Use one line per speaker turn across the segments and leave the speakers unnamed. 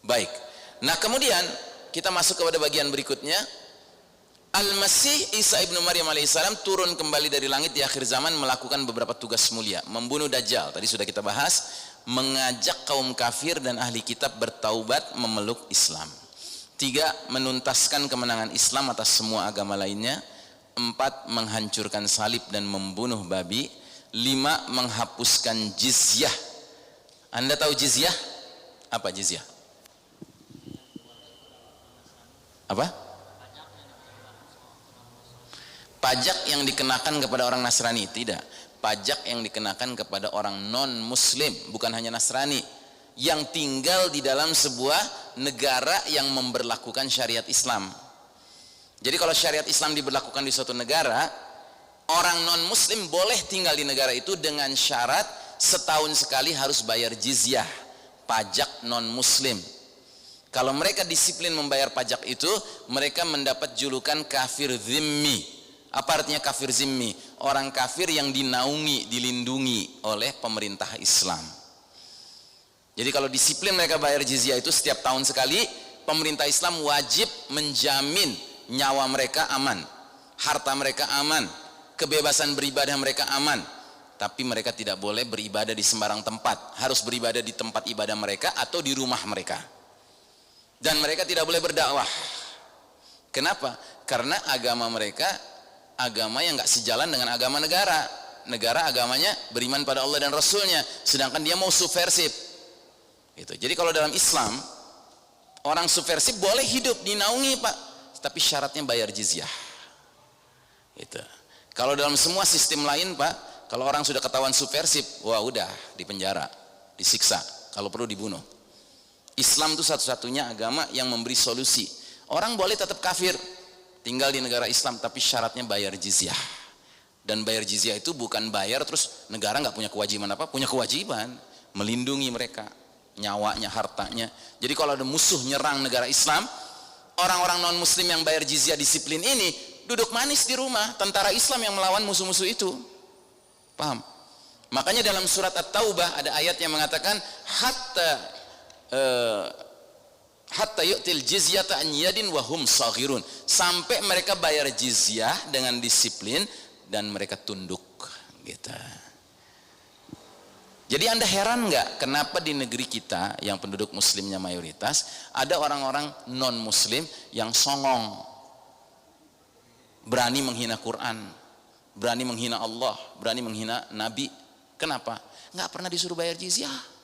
Baik. Nah, kemudian kita masuk kepada bagian berikutnya. Al-Masih Isa ibnu Maryam alaihissalam turun kembali dari langit di akhir zaman melakukan beberapa tugas mulia. Membunuh Dajjal, tadi sudah kita bahas. Mengajak kaum kafir dan ahli kitab bertaubat memeluk Islam. 3. Menuntaskan kemenangan Islam atas semua agama lainnya. 4. Menghancurkan salib dan membunuh babi. 5. Menghapuskan jizyah. Anda tahu jizyah? Apa jizyah? Apa? Pajak yang dikenakan kepada orang Nasrani. Tidak. Pajak yang dikenakan kepada orang non-muslim, bukan hanya Nasrani, yang tinggal di dalam sebuah negara yang memberlakukan syariat Islam. Jadi kalau syariat Islam diberlakukan di suatu negara, orang non-muslim boleh tinggal di negara itu dengan syarat setahun sekali harus bayar jizyah, pajak non-muslim. Kalau mereka disiplin membayar pajak itu, mereka mendapat julukan kafir zimmi. Apa artinya kafir zimmi? Orang kafir yang dinaungi, dilindungi oleh pemerintah Islam. Jadi kalau disiplin mereka bayar jizyah itu setiap tahun sekali, pemerintah Islam wajib menjamin nyawa mereka aman, harta mereka aman, kebebasan beribadah mereka aman. Tapi mereka tidak boleh beribadah di sembarang tempat, harus beribadah di tempat ibadah mereka atau di rumah mereka. Dan mereka tidak boleh berdakwah. Kenapa? Karena agama mereka agama yang nggak sejalan dengan agama negara. Negara agamanya beriman pada Allah dan Rasulnya, sedangkan dia mau subversif. Itu. Jadi kalau dalam Islam orang subversif boleh hidup dinaungi Pak, tapi syaratnya bayar jizyah. Itu. Kalau dalam semua sistem lain Pak, kalau orang sudah ketahuan subversif, wah udah dipenjara, disiksa, kalau perlu dibunuh. Islam itu satu-satunya agama yang memberi solusi. Orang boleh tetap kafir, tinggal di negara Islam, tapi syaratnya bayar jizyah. Dan bayar jizyah itu bukan bayar terus negara nggak punya kewajiban apa, punya kewajiban melindungi mereka, nyawanya, hartanya. Jadi kalau ada musuh nyerang negara Islam, orang-orang non muslim yang bayar jizyah disiplin ini duduk manis di rumah, tentara Islam yang melawan musuh-musuh itu. Paham? Makanya dalam surat At-Taubah ada ayat yang mengatakan hatta yu'til jizyata an yadin wa hum saghirun, sampai mereka bayar jizyah dengan disiplin dan mereka tunduk gitu. Jadi Anda heran nggak kenapa di negeri kita yang penduduk muslimnya mayoritas ada orang-orang non muslim yang songong, berani menghina Quran, berani menghina Allah, berani menghina Nabi. Kenapa? Nggak pernah disuruh bayar jizyah.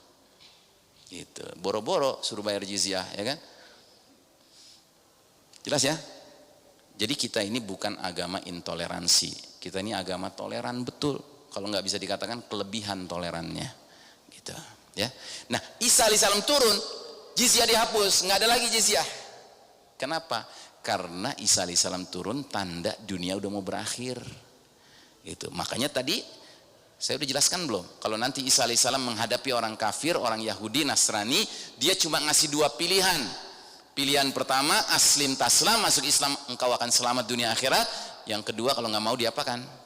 Gitu. Boro-boro suruh bayar jizyah, ya kan? Jelas ya? Jadi kita ini bukan agama intoleransi, kita ini agama toleran betul. Kalau nggak bisa dikatakan kelebihan tolerannya, gitu. Ya. Nah, Isa alaihissalam turun, jizyah dihapus, nggak ada lagi jizyah. Kenapa? Karena Isa alaihissalam turun, tanda dunia udah mau berakhir. Gitu. Makanya tadi saya udah jelaskan belum? Kalau nanti Isa alaihissalam menghadapi orang kafir, orang Yahudi, Nasrani, dia cuma ngasih dua pilihan. Pilihan pertama, aslim taslam, masuk Islam engkau akan selamat dunia akhirat. Yang kedua, kalau nggak mau diapakan?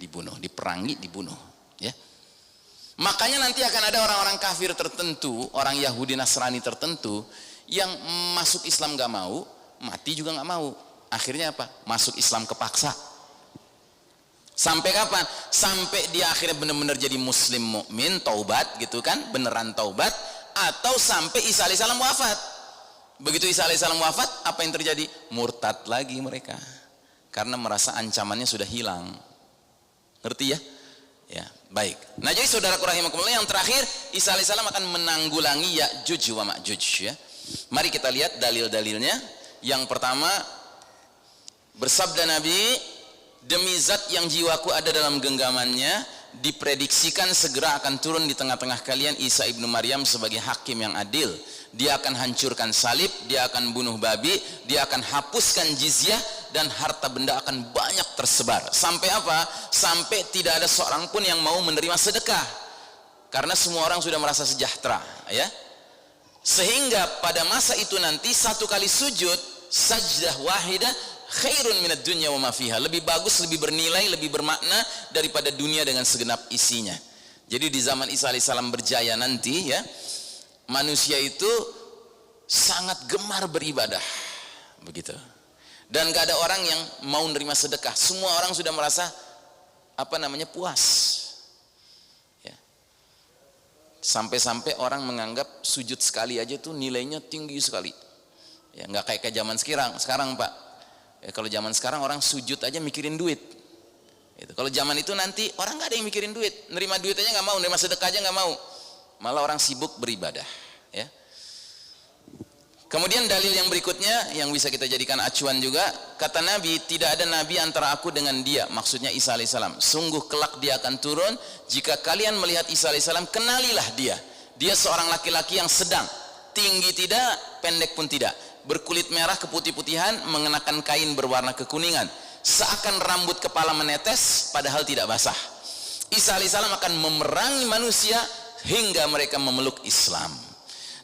Dibunuh, diperangi, dibunuh. Ya. Makanya nanti akan ada orang-orang kafir tertentu, orang Yahudi, Nasrani tertentu, yang masuk Islam nggak mau, mati juga nggak mau. Akhirnya apa? Masuk Islam kepaksa. Sampai kapan? Sampai dia akhirnya benar-benar jadi muslim mukmin, taubat gitu kan, beneran taubat, atau sampai Isa alaihissalam wafat. Begitu Isa alaihissalam wafat, apa yang terjadi? Murtad lagi mereka, karena merasa ancamannya sudah hilang. Ngerti ya? Ya, baik. Nah, jadi saudaraku rahimakumullah, yang terakhir Isa alaihissalam akan menanggulangi Ya'juj wa Ma'juj ya. Mari kita lihat dalil-dalilnya. Yang pertama, bersabda Nabi, demi zat yang jiwaku ada dalam genggamannya, diprediksikan segera akan turun di tengah-tengah kalian Isa ibnu Maryam sebagai hakim yang adil. Dia akan hancurkan salib, dia akan bunuh babi, dia akan hapuskan jizyah, dan harta benda akan banyak tersebar. Sampai apa? Sampai tidak ada seorang pun yang mau menerima sedekah, karena semua orang sudah merasa sejahtera, ya. Sehingga pada masa itu nanti satu kali sujud, sajdah wahidah, khairun minad dunya wa ma fiha, lebih bagus, lebih bernilai, lebih bermakna daripada dunia dengan segenap isinya. Jadi di zaman Isa alaihissalam berjaya nanti ya, manusia itu sangat gemar beribadah, begitu. Dan gak ada orang yang mau nerima sedekah. Semua orang sudah merasa puas. Ya. Sampai-sampai orang menganggap sujud sekali aja tuh nilainya tinggi sekali. Ya, nggak kayak zaman sekarang Pak. Ya, kalau zaman sekarang orang sujud aja mikirin duit. Gitu. Kalau zaman itu nanti orang nggak ada yang mikirin duit, nerima duit aja nggak mau, nerima sedekah aja nggak mau. Malah orang sibuk beribadah. Ya. Kemudian dalil yang berikutnya yang bisa kita jadikan acuan juga, kata Nabi, tidak ada Nabi antara aku dengan dia, maksudnya Isa alaihissalam. Sungguh kelak dia akan turun, jika kalian melihat Isa alaihissalam, kenalilah dia. Dia seorang laki-laki yang sedang, tinggi tidak, pendek pun tidak, berkulit merah keputih-putihan, mengenakan kain berwarna kekuningan, seakan rambut kepala menetes, padahal tidak basah. Isa alaihissalam akan memerangi manusia hingga mereka memeluk Islam.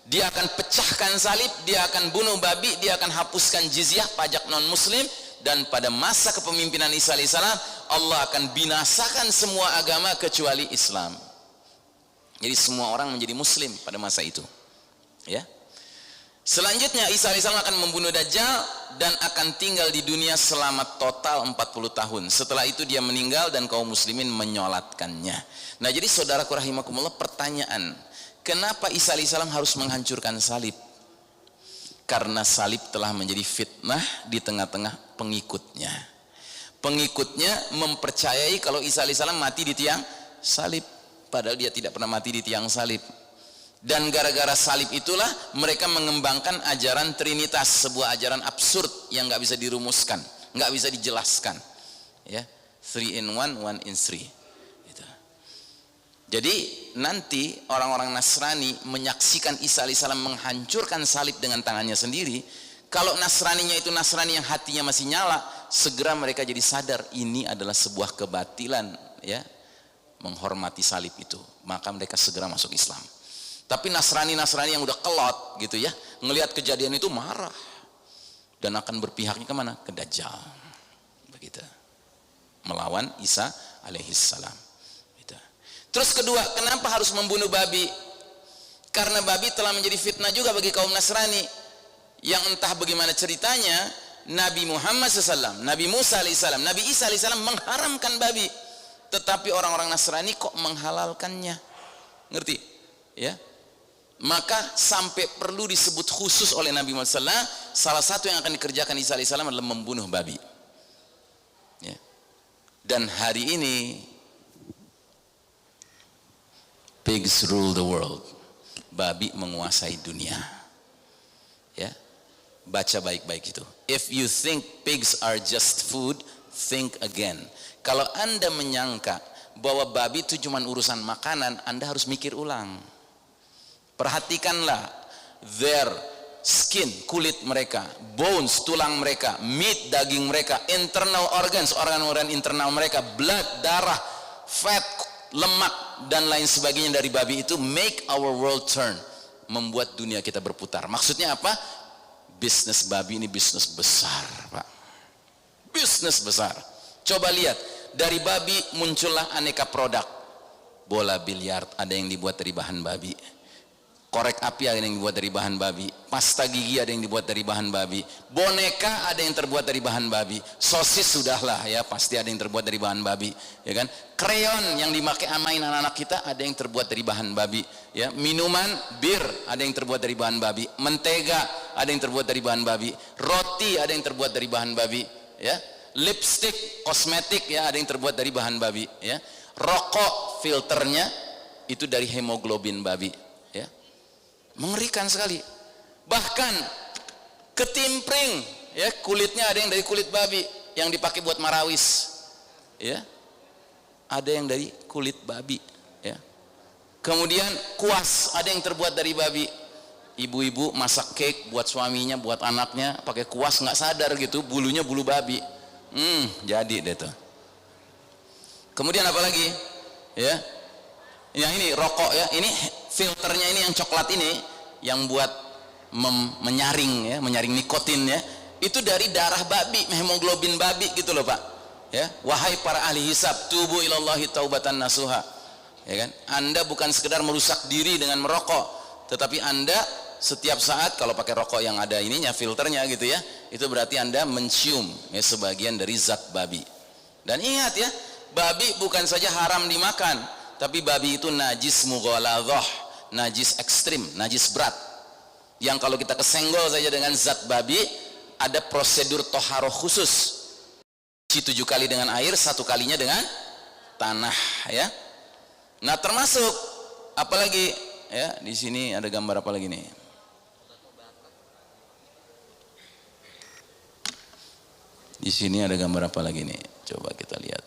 Dia akan pecahkan salib, dia akan bunuh babi, dia akan hapuskan jizyah, pajak non muslim, dan pada masa kepemimpinan Isa alaihissalam Allah akan binasakan semua agama kecuali Islam. Jadi semua orang menjadi muslim pada masa itu. Ya. Selanjutnya Isa alaihissalam akan membunuh Dajjal dan akan tinggal di dunia selama total 40 tahun. Setelah itu dia meninggal dan kaum muslimin menyolatkannya. Nah, jadi saudaraku rahimakumullah, pertanyaan, kenapa Isa alaihissalam harus menghancurkan salib? Karena salib telah menjadi fitnah di tengah-tengah pengikutnya. Pengikutnya mempercayai kalau Isa alaihissalam mati di tiang salib, padahal dia tidak pernah mati di tiang salib. Dan gara-gara salib itulah mereka mengembangkan ajaran Trinitas, sebuah ajaran absurd yang nggak bisa dirumuskan, nggak bisa dijelaskan. Ya, 3 in 1, 1 in 3. Jadi nanti orang-orang Nasrani menyaksikan Isa alaihissalam menghancurkan salib dengan tangannya sendiri. Kalau Nasraninya itu Nasrani yang hatinya masih nyala, segera mereka jadi sadar ini adalah sebuah kebatilan, ya, menghormati salib itu. Maka mereka segera masuk Islam. Tapi Nasrani-Nasrani yang udah kelot gitu ya, ngelihat kejadian itu marah dan akan berpihaknya kemana? Ke Dajjal. Begitu. Melawan Isa alaihissalam. Terus kedua, kenapa harus membunuh babi? Karena babi telah menjadi fitnah juga bagi kaum Nasrani, yang entah bagaimana ceritanya Nabi Muhammad SAW, Nabi Musa alaihissalam, Nabi Isa alaihissalam mengharamkan babi, tetapi orang-orang Nasrani kok menghalalkannya. Ngerti? Ya. Maka sampai perlu disebut khusus oleh Nabi Muhammad SAW, salah satu yang akan dikerjakan Isa alaihissalam adalah membunuh babi. Ya. Dan hari ini pigs rule the world. Babi menguasai dunia. Ya. Baca baik-baik itu. If you think pigs are just food, think again. Kalau Anda menyangka bahwa babi itu cuma urusan makanan, Anda harus mikir ulang. Perhatikanlah their skin, kulit mereka, bones, tulang mereka, meat, daging mereka, internal organs, organ-organ internal mereka, blood, darah, fat, lemak dan lain sebagainya dari babi itu make our world turn, membuat dunia kita berputar. Maksudnya apa? Bisnis babi ini bisnis besar, Pak. Bisnis besar. Coba lihat, dari babi muncullah aneka produk. Bola biliar ada yang dibuat dari bahan babi. Korek api ada yang dibuat dari bahan babi, pasta gigi ada yang dibuat dari bahan babi, boneka ada yang terbuat dari bahan babi, sosis sudahlah ya pasti ada yang terbuat dari bahan babi, ya kan? Krayon yang dipakai amain anak-anak kita ada yang terbuat dari bahan babi, ya. Minuman bir ada yang terbuat dari bahan babi, mentega ada yang terbuat dari bahan babi, roti ada yang terbuat dari bahan babi, ya. Lipstick, kosmetik ya ada yang terbuat dari bahan babi, ya. Rokok filternya itu dari hemoglobin babi, ya. Mengerikan sekali. Bahkan ketimpring ya kulitnya ada yang dari kulit babi yang dipakai buat marawis, ya. Ada yang dari kulit babi, ya. Kemudian kuas ada yang terbuat dari babi. Ibu-ibu masak cake buat suaminya, buat anaknya pakai kuas, nggak sadar gitu bulunya bulu babi. Jadi deh tuh. Kemudian apa lagi? Ya. Yang ini rokok ya, ini filternya ini yang coklat ini yang buat menyaring ya, menyaring nikotin ya. Itu dari darah babi, hemoglobin babi gitu loh, Pak. Ya, wahai para ahli hisab, tubu ilallahi taubatan nasuha. Ya kan? Anda bukan sekedar merusak diri dengan merokok, tetapi Anda setiap saat kalau pakai rokok yang ada ininya, filternya gitu ya, itu berarti Anda mencium ya, sebagian dari zat babi. Dan ingat ya, babi bukan saja haram dimakan, tapi babi itu najis mughaladhah, najis ekstrim, najis berat, yang kalau kita kesenggol saja dengan zat babi, ada prosedur toharoh khusus. 7 kali dengan air, 1 kalinya dengan tanah ya. Nah termasuk apalagi ya, di sini ada gambar apa lagi nih? Di sini ada gambar apa lagi nih? Coba kita lihat.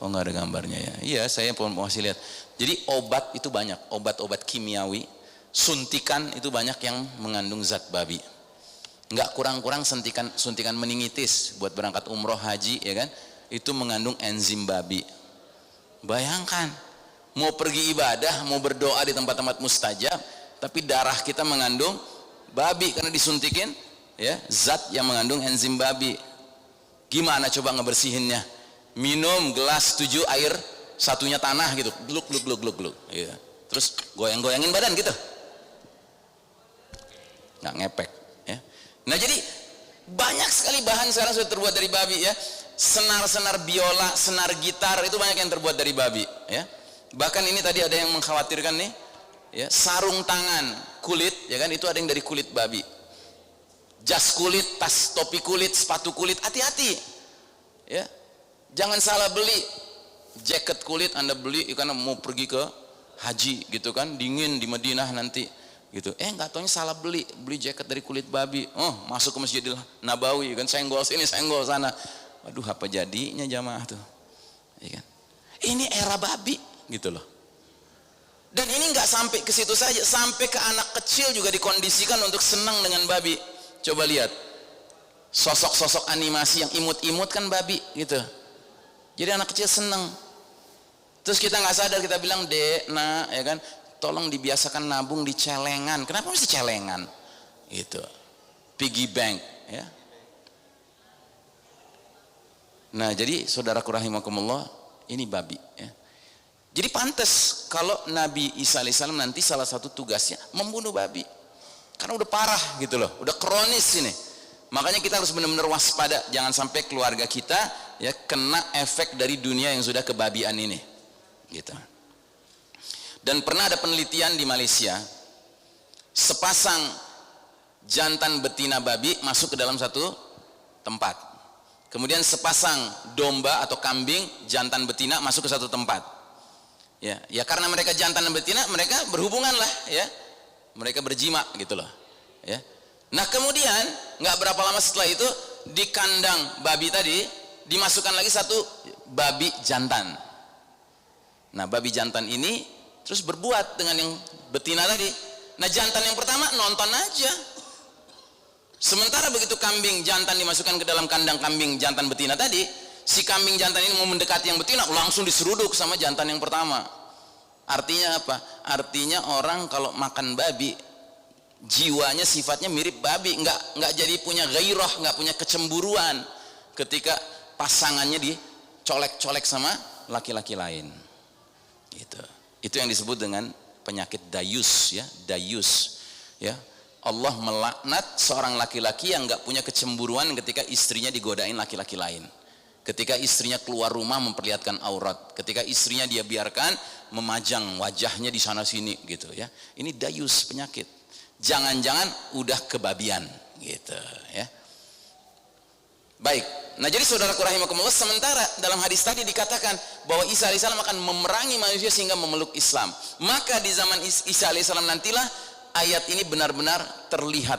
Oh nggak ada gambarnya ya? Iya, saya mau kasih lihat. Jadi obat itu banyak, obat-obat kimiawi, suntikan itu banyak yang mengandung zat babi. Nggak kurang-kurang suntikan meningitis buat berangkat umroh haji ya kan, itu mengandung enzim babi. Bayangkan mau pergi ibadah, mau berdoa di tempat-tempat mustajab, tapi darah kita mengandung babi karena disuntikin ya zat yang mengandung enzim babi. Gimana coba ngebersihinnya? Minum gelas 7 air, 1-nya tanah gitu, gluk gluk gluk gluk gluk ya. Terus goyang-goyangin badan gitu, nggak ngepek ya. Nah jadi banyak sekali bahan sekarang sudah terbuat dari babi ya. Senar-senar biola, senar gitar itu banyak yang terbuat dari babi ya. Bahkan ini tadi ada yang mengkhawatirkan nih ya, sarung tangan kulit ya kan, itu ada yang dari kulit babi. Jas kulit, tas topi kulit, sepatu kulit, hati-hati ya. Jangan salah beli jaket kulit Anda beli karena mau pergi ke haji gitu kan, dingin di Madinah nanti gitu, nggak taunya salah beli jaket dari kulit babi. Oh, masuk ke Masjidil Nabawi kan, senggol sini senggol sana, waduh apa jadinya jamaah tuh ya kan. Ini era babi gitu loh. Dan ini nggak sampai ke situ saja, sampai ke anak kecil juga dikondisikan untuk senang dengan babi. Coba lihat sosok-sosok animasi yang imut-imut kan babi gitu, jadi anak kecil senang. Terus kita nggak sadar, kita bilang dek, nak ya kan, tolong dibiasakan nabung di celengan. Kenapa mesti celengan? Itu piggy bank ya. Nah jadi saudaraku rahimakumullah, ini babi ya. Jadi pantas kalau Nabi Isa alaihissalam nanti salah satu tugasnya membunuh babi, karena udah parah gitu loh, udah kronis ini. Makanya kita harus benar-benar waspada, jangan sampai keluarga kita ya kena efek dari dunia yang sudah kebabian ini gitu. Dan pernah ada penelitian di Malaysia, sepasang jantan betina babi masuk ke dalam satu tempat, kemudian sepasang domba atau kambing jantan betina masuk ke satu tempat ya. Ya karena mereka jantan dan betina, mereka berhubungan lah ya, mereka berjima gitu loh ya. Nah kemudian nggak berapa lama setelah itu, di kandang babi tadi dimasukkan lagi satu babi jantan. Nah babi jantan ini terus berbuat dengan yang betina tadi. Nah jantan yang pertama nonton aja, sementara begitu kambing jantan dimasukkan ke dalam kandang kambing jantan betina tadi, si kambing jantan ini mau mendekati yang betina, langsung diseruduk sama jantan yang pertama. Artinya apa? Artinya orang kalau makan babi, jiwanya sifatnya mirip babi, nggak jadi punya gairah, nggak punya kecemburuan ketika pasangannya dicolek-colek sama laki-laki lain. Itu yang disebut dengan penyakit dayus ya, dayus ya. Allah melaknat seorang laki-laki yang nggak punya kecemburuan ketika istrinya digodain laki-laki lain, ketika istrinya keluar rumah memperlihatkan aurat, ketika istrinya dia biarkan memajang wajahnya di sana sini gitu ya. Ini dayus, penyakit. Jangan-jangan udah kebabian gitu ya. Baik, nah jadi saudaraku rahimakumullah, sementara dalam hadis tadi dikatakan bahwa Isa alaihissalam akan memerangi manusia sehingga memeluk Islam, maka di zaman Isa alaihissalam nantilah ayat ini benar-benar terlihat.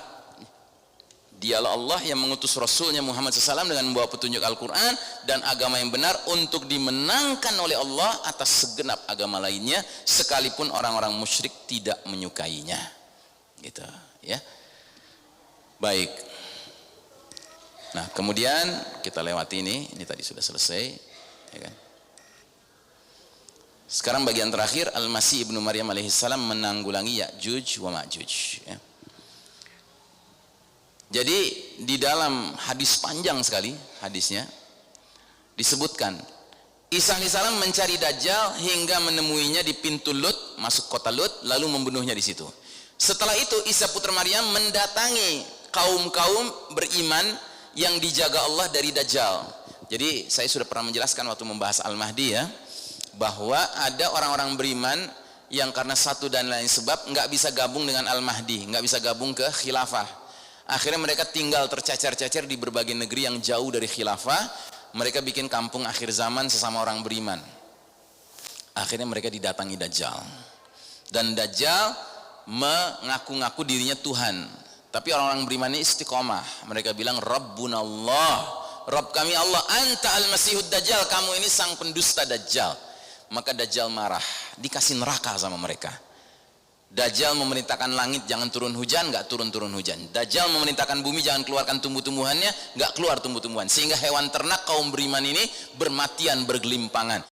Dialah Allah yang mengutus Rasulnya Muhammad SAW dengan membawa petunjuk Al-Quran dan agama yang benar untuk dimenangkan oleh Allah atas segenap agama lainnya, sekalipun orang-orang musyrik tidak menyukainya gitu ya. Baik, nah kemudian kita lewati ini tadi sudah selesai ya kan. Sekarang bagian terakhir, Al-Masih ibnu Maryam alaihissalam menanggulangi Ya'juj wa Ma'juj ya. Jadi di dalam hadis panjang sekali hadisnya disebutkan Isa alaihissalam mencari Dajjal hingga menemuinya di pintu Lut, masuk kota Lut, lalu membunuhnya di situ. Setelah itu Isa putra Maryam mendatangi kaum-kaum beriman yang dijaga Allah dari Dajjal. Jadi saya sudah pernah menjelaskan waktu membahas Al-Mahdi ya, bahwa ada orang-orang beriman yang karena satu dan lain sebab nggak bisa gabung dengan Al-Mahdi, nggak bisa gabung ke khilafah. Akhirnya mereka tinggal tercecer-cecer di berbagai negeri yang jauh dari khilafah. Mereka bikin kampung akhir zaman sesama orang beriman. Akhirnya mereka didatangi Dajjal, dan Dajjal mengaku-ngaku dirinya Tuhan. Tapi orang-orang beriman ini istiqomah. Mereka bilang Rabbunallah, Rabb kami Allah, anta al-masihud Dajjal, kamu ini sang pendusta Dajjal. Maka Dajjal marah, dikasih neraka sama mereka. Dajjal memerintahkan langit jangan turun hujan, nggak turun-turun hujan. Dajjal memerintahkan bumi jangan keluarkan tumbuh-tumbuhannya, nggak keluar tumbuh-tumbuhan. Sehingga hewan ternak kaum beriman ini bermatian, bergelimpangan.